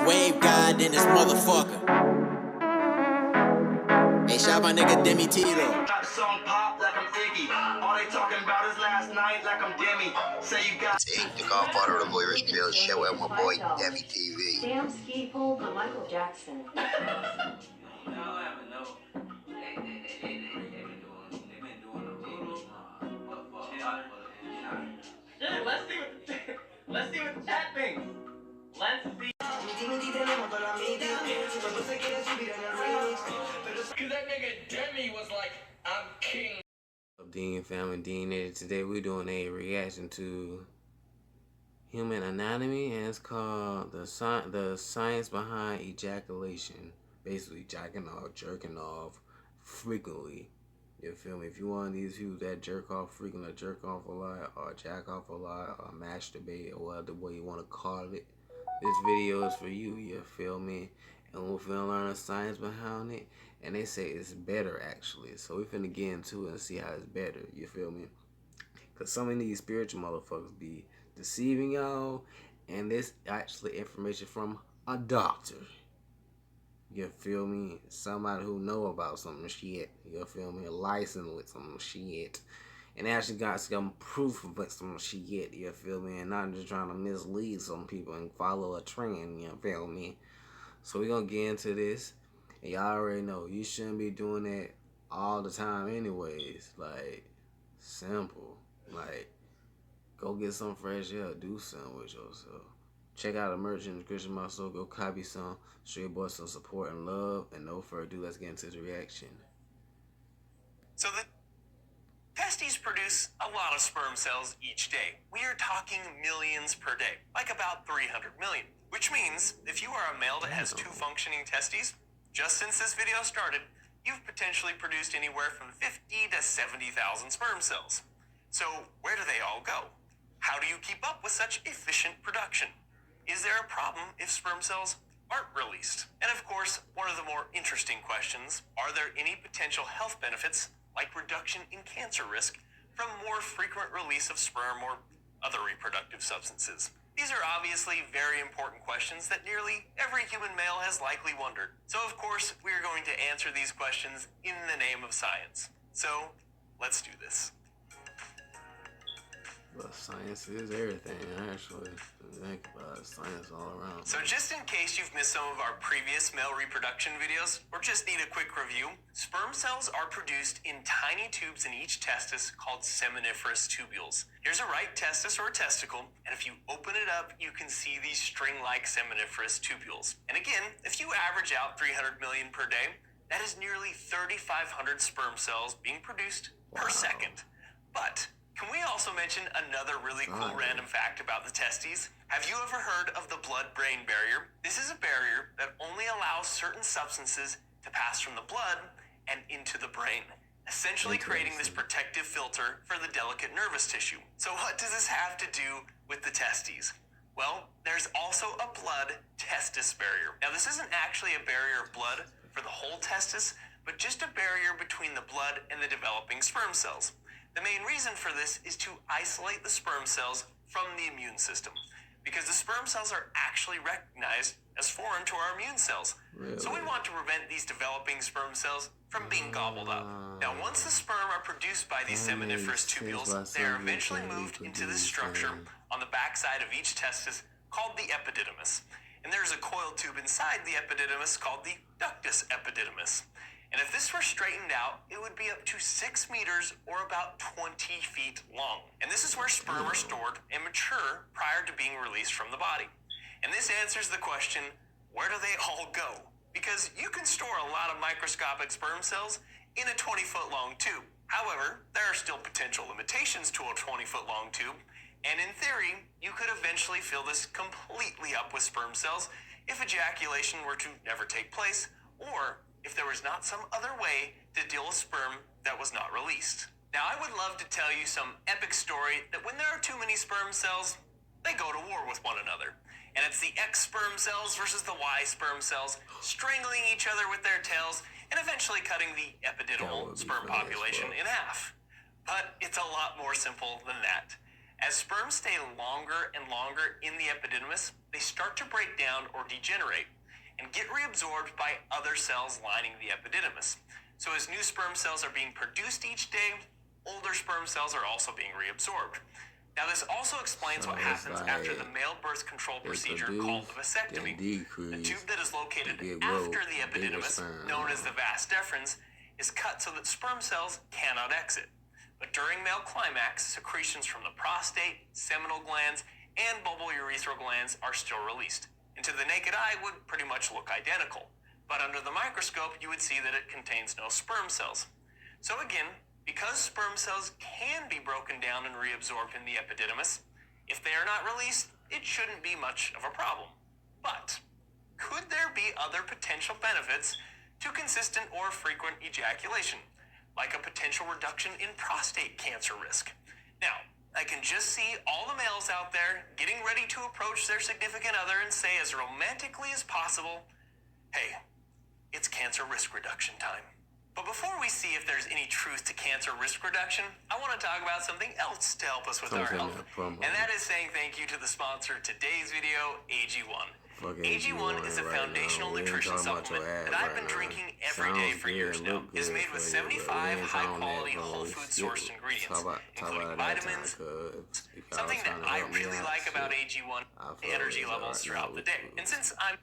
wave god in this motherfucker. Hey, shout my nigga Demi Tito. Song pop like I'm Iggy. All they talking about is last night like I'm Demi. Say you got. It's Ink, the godfather of the Irish Drill Show, and my boy Demi TV. Damn ski pole for Michael Jackson. Let's see what the chat thinks. Let's see. Cause that nigga Demi was like, I'm king. Dean family, Dean here. Today we're doing a reaction to human anatomy, and it's called the science behind ejaculation. Basically, jacking off, jerking off frequently. You feel me? If you one of these people that jerk off frequently, jerk off a lot, or jack off a lot, or masturbate, or whatever way you want to call it, this video is for you. You feel me? And we're finna learn the science behind it. And they say it's better, actually. So we finna get into it and see how it's better. You feel me? Because some of these spiritual motherfuckers be deceiving y'all. And this actually information from a doctor. You feel me? Somebody who know about some shit. You feel me? Licensed with some shit. And actually got some proof of some shit. You feel me? And not just trying to mislead some people and follow a trend. You feel me? So we're going to get into this. And y'all already know, you shouldn't be doing that all the time anyways. Like, simple. Like, go get some fresh air. Do something with yourself. Check out the merch in the description box. So go copy some. Show your boy some support and love. And no further ado, let's get into the reaction. So the testes produce a lot of sperm cells each day. We are talking millions per day, like about 300 million. Which means, if you are a male that has 2 functioning testes, just since this video started, you've potentially produced anywhere from 50 to 70,000 sperm cells. So where do they all go? How do you keep up with such efficient production? Is there a problem if sperm cells aren't released? And of course, one of the more interesting questions, are there any potential health benefits, like reduction in cancer risk, from more frequent release of sperm or other reproductive substances? These are obviously very important questions that nearly every human male has likely wondered. So of course, we are going to answer these questions in the name of science. So, let's do this. Well, science is everything, actually. Think about it, science all around. So just in case you've missed some of our previous male reproduction videos, or just need a quick review, sperm cells are produced in tiny tubes in each testis called seminiferous tubules. Here's a right testis or a testicle, and if you open it up, you can see these string-like seminiferous tubules. And again, if you average out 300 million per day, that is nearly 3,500 sperm cells being produced per second. But can we also mention another really cool random fact about the testes? Have you ever heard of the blood-brain barrier? This is a barrier that only allows certain substances to pass from the blood and into the brain, essentially creating this protective filter for the delicate nervous tissue. So what does this have to do with the testes? Well, there's also a blood testis barrier. Now, this isn't actually a barrier of blood for the whole testis, but just a barrier between the blood and the developing sperm cells. The main reason for this is to isolate the sperm cells from the immune system, because the sperm cells are actually recognized as foreign to our immune cells. Really? So we want to prevent these developing sperm cells from being gobbled up. Now, once the sperm are produced by these seminiferous tubules, they are eventually moved into this structure on the backside of each testis called the epididymis. And there's a coiled tube inside the epididymis called the ductus epididymis. And if this were straightened out, it would be up to 6 meters or about 20 feet long. And this is where sperm are stored and mature prior to being released from the body. And this answers the question, where do they all go? Because you can store a lot of microscopic sperm cells in a 20-foot long tube. However, there are still potential limitations to a 20-foot long tube. And in theory, you could eventually fill this completely up with sperm cells if ejaculation were to never take place, or if there was not some other way to deal with sperm that was not released. Now, I would love to tell you some epic story that when there are too many sperm cells, they go to war with one another. And it's the X sperm cells versus the Y sperm cells strangling each other with their tails and eventually cutting the epididymal sperm population in half. But it's a lot more simple than that. As sperms stay longer and longer in the epididymis, they start to break down or degenerate and get reabsorbed by other cells lining the epididymis. So as new sperm cells are being produced each day, older sperm cells are also being reabsorbed. Now this also explains what happens after the male birth control procedure called the vasectomy. The tube that is located after the epididymis, known as the vas deferens, is cut so that sperm cells cannot exit. But during male climax, secretions from the prostate, seminal glands, and bulbourethral glands are still released. And to the naked eye would pretty much look identical. But under the microscope, you would see that it contains no sperm cells. So again, because sperm cells can be broken down and reabsorbed in the epididymis, if they are not released, it shouldn't be much of a problem. But could there be other potential benefits to consistent or frequent ejaculation, like a potential reduction in prostate cancer risk? Now, I can just see all the males out there getting ready to approach their significant other and say as romantically as possible, "Hey, it's cancer risk reduction time." But before we see if there's any truth to cancer risk reduction, I want to talk about something else to help us with our health. And that is saying thank you to the sponsor of today's video, AG1. AG1 is a foundational nutrition supplement that I've been drinking every day for years now. It is made with 75 high-quality whole food sourced ingredients, including vitamins. Something that I really like about AG1 is the energy levels throughout the day. And since I'm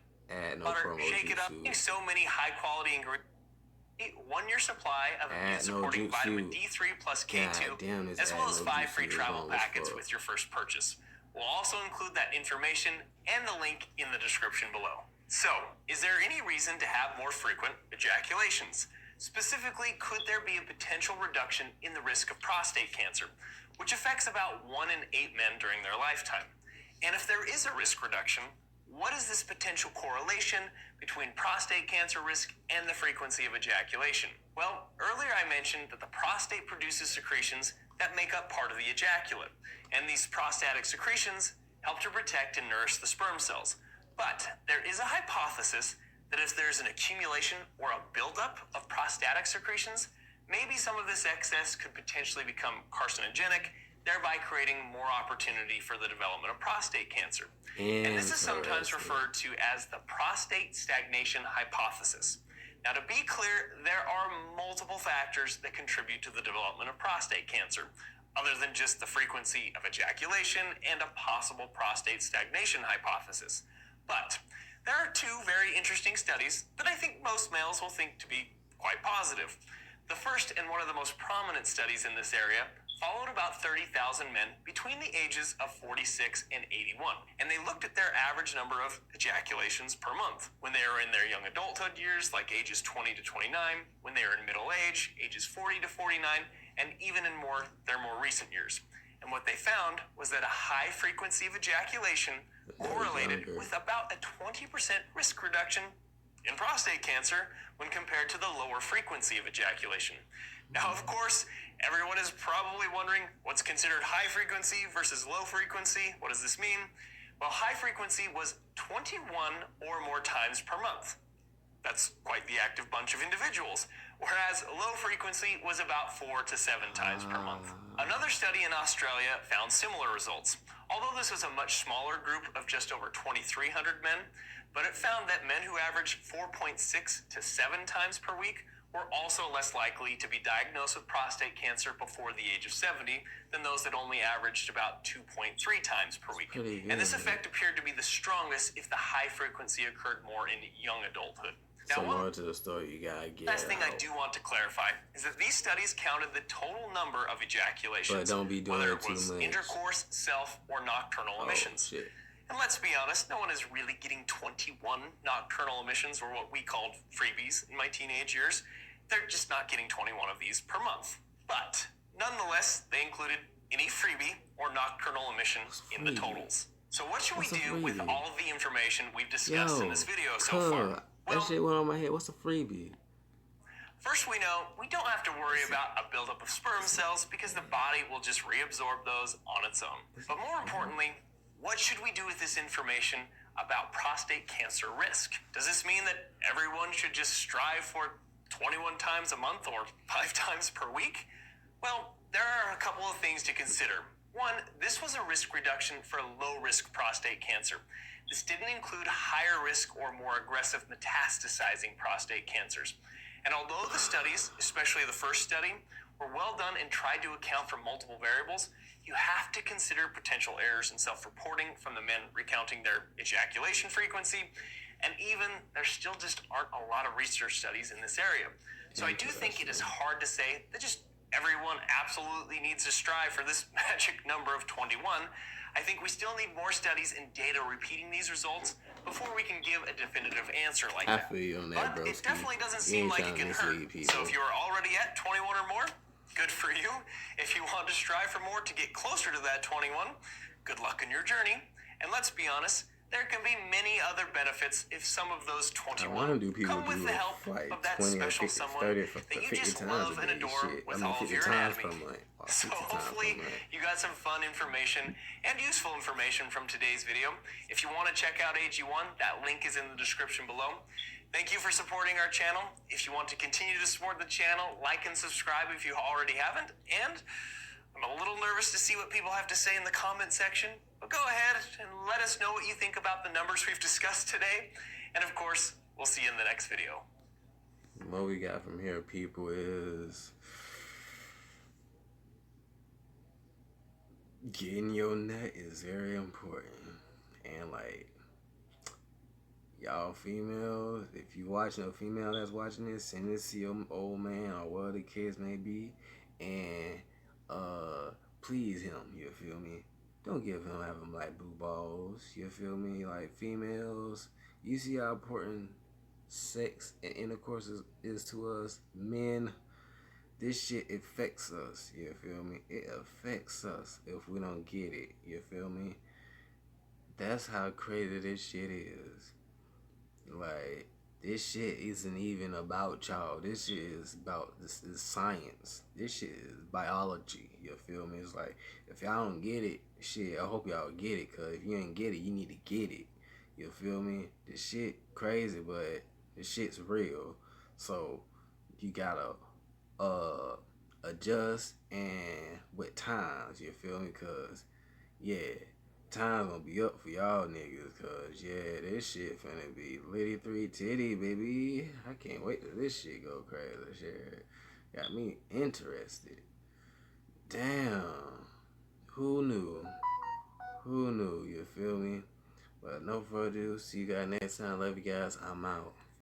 shake it up, so many high-quality ingredients. 1 year supply of immune supporting vitamin D3 plus K2, as well as 5 free travel packets with your first purchase. We'll also include that information and the link in the description below. So, is there any reason to have more frequent ejaculations? Specifically, could there be a potential reduction in the risk of prostate cancer, which affects about 1 in 8 men during their lifetime? And if there is a risk reduction, what is this potential correlation between prostate cancer risk and the frequency of ejaculation? Well, earlier I mentioned that the prostate produces secretions that make up part of the ejaculate, and these prostatic secretions help to protect and nourish the sperm cells. But there is a hypothesis that if there's an accumulation or a buildup of prostatic secretions, maybe some of this excess could potentially become carcinogenic, thereby creating more opportunity for the development of prostate cancer. And this is sometimes referred to as the prostate stagnation hypothesis. Now, to be clear, there are multiple factors that contribute to the development of prostate cancer, other than just the frequency of ejaculation and a possible prostate stagnation hypothesis. But there are 2 very interesting studies that I think most males will think to be quite positive. The first and one of the most prominent studies in this area followed about 30,000 men between the ages of 46 and 81, and they looked at their average number of ejaculations per month when they were in their young adulthood years, like ages 20 to 29, when they were in middle age, ages 40 to 49, and even in their more recent years. And what they found was that a high frequency of ejaculation correlated with about a 20% risk reduction in prostate cancer when compared to the lower frequency of ejaculation. Now, of course, everyone is probably wondering what's considered high frequency versus low frequency. What does this mean? Well, high frequency was 21 or more times per month. That's quite the active bunch of individuals. Whereas low frequency was about 4 to 7 times per month. Another study in Australia found similar results, although this was a much smaller group of just over 2,300 men, but it found that men who averaged 4.6 to 7 times per week were also less likely to be diagnosed with prostate cancer before the age of 70 than those that only averaged about 2.3 times per week. And this effect appeared to be the strongest if the high frequency occurred more in young adulthood. Now, more to the story you gotta get. Last thing I do want to clarify is that these studies counted the total number of ejaculations, but don't be doing whether it it was too much. Intercourse, self, or nocturnal emissions. Shit. And let's be honest, no one is really getting 21 nocturnal emissions, or what we called freebies in my teenage years. They're just not getting 21 of these per month. But nonetheless, they included any freebie or nocturnal emission in the totals. So what should we do with all of the information we've discussed in this video so far? That shit went on my head. What's a freebie? First, we know we don't have to worry about a buildup of sperm cells because the body will just reabsorb those on its own. But more importantly, what should we do with this information about prostate cancer risk? Does this mean that everyone should just strive for 21 times a month or 5 times per week? Well, there are a couple of things to consider. One, this was a risk reduction for low-risk prostate cancer. This didn't include higher risk or more aggressive metastasizing prostate cancers. And although the studies, especially the first study, were well done and tried to account for multiple variables, you have to consider potential errors in self-reporting from the men recounting their ejaculation frequency, and even there still just aren't a lot of research studies in this area. So I do think it is hard to say that just everyone absolutely needs to strive for this magic number of 21. I think we still need more studies and data repeating these results before we can give a definitive answer like that. I feel you on that, bro. But it definitely doesn't seem like it can hurt. So if you're already at 21 or more, good for you. If you want to strive for more to get closer to that 21, good luck in your journey. And let's be honest, there can be many other benefits if some of those 21 come with the help of that special someone that you just love and adore with all of your anatomy. So hopefully you got some fun information and useful information from today's video. If you want to check out AG1, that link is in the description below. Thank you for supporting our channel. If you want to continue to support the channel, like and subscribe if you already haven't. And I'm a little nervous to see what people have to say in the comment section, but go ahead and let us know what you think about the numbers we've discussed today. And of course, we'll see you in the next video. What we got from here, people, is getting your nut is very important. And like, y'all females, if you watch no female that's watching this, send this to your old man or whatever the kids may be, and please him, you feel me? Don't give him having like blue balls, you feel me? Like, females, you see how important sex and intercourse is to us. Men, this shit affects us, you feel me? It affects us if we don't get it, you feel me? That's how crazy this shit is. Like, this shit isn't even about y'all. This shit is about, this is science. This shit is biology, you feel me? It's like, if y'all don't get it, shit, I hope y'all get it, because if you ain't get it, you need to get it, you feel me? This shit crazy, but this shit's real. So, you gotta adjust and with times, you feel me? Because, yeah, time's gonna be up for y'all niggas, cause yeah, this shit finna be litty 3 titty, baby. I can't wait till this shit go crazy. Shit got me interested. Damn, who knew? Who knew? You feel me? But no further ado, see you guys next time. Love you guys. I'm out.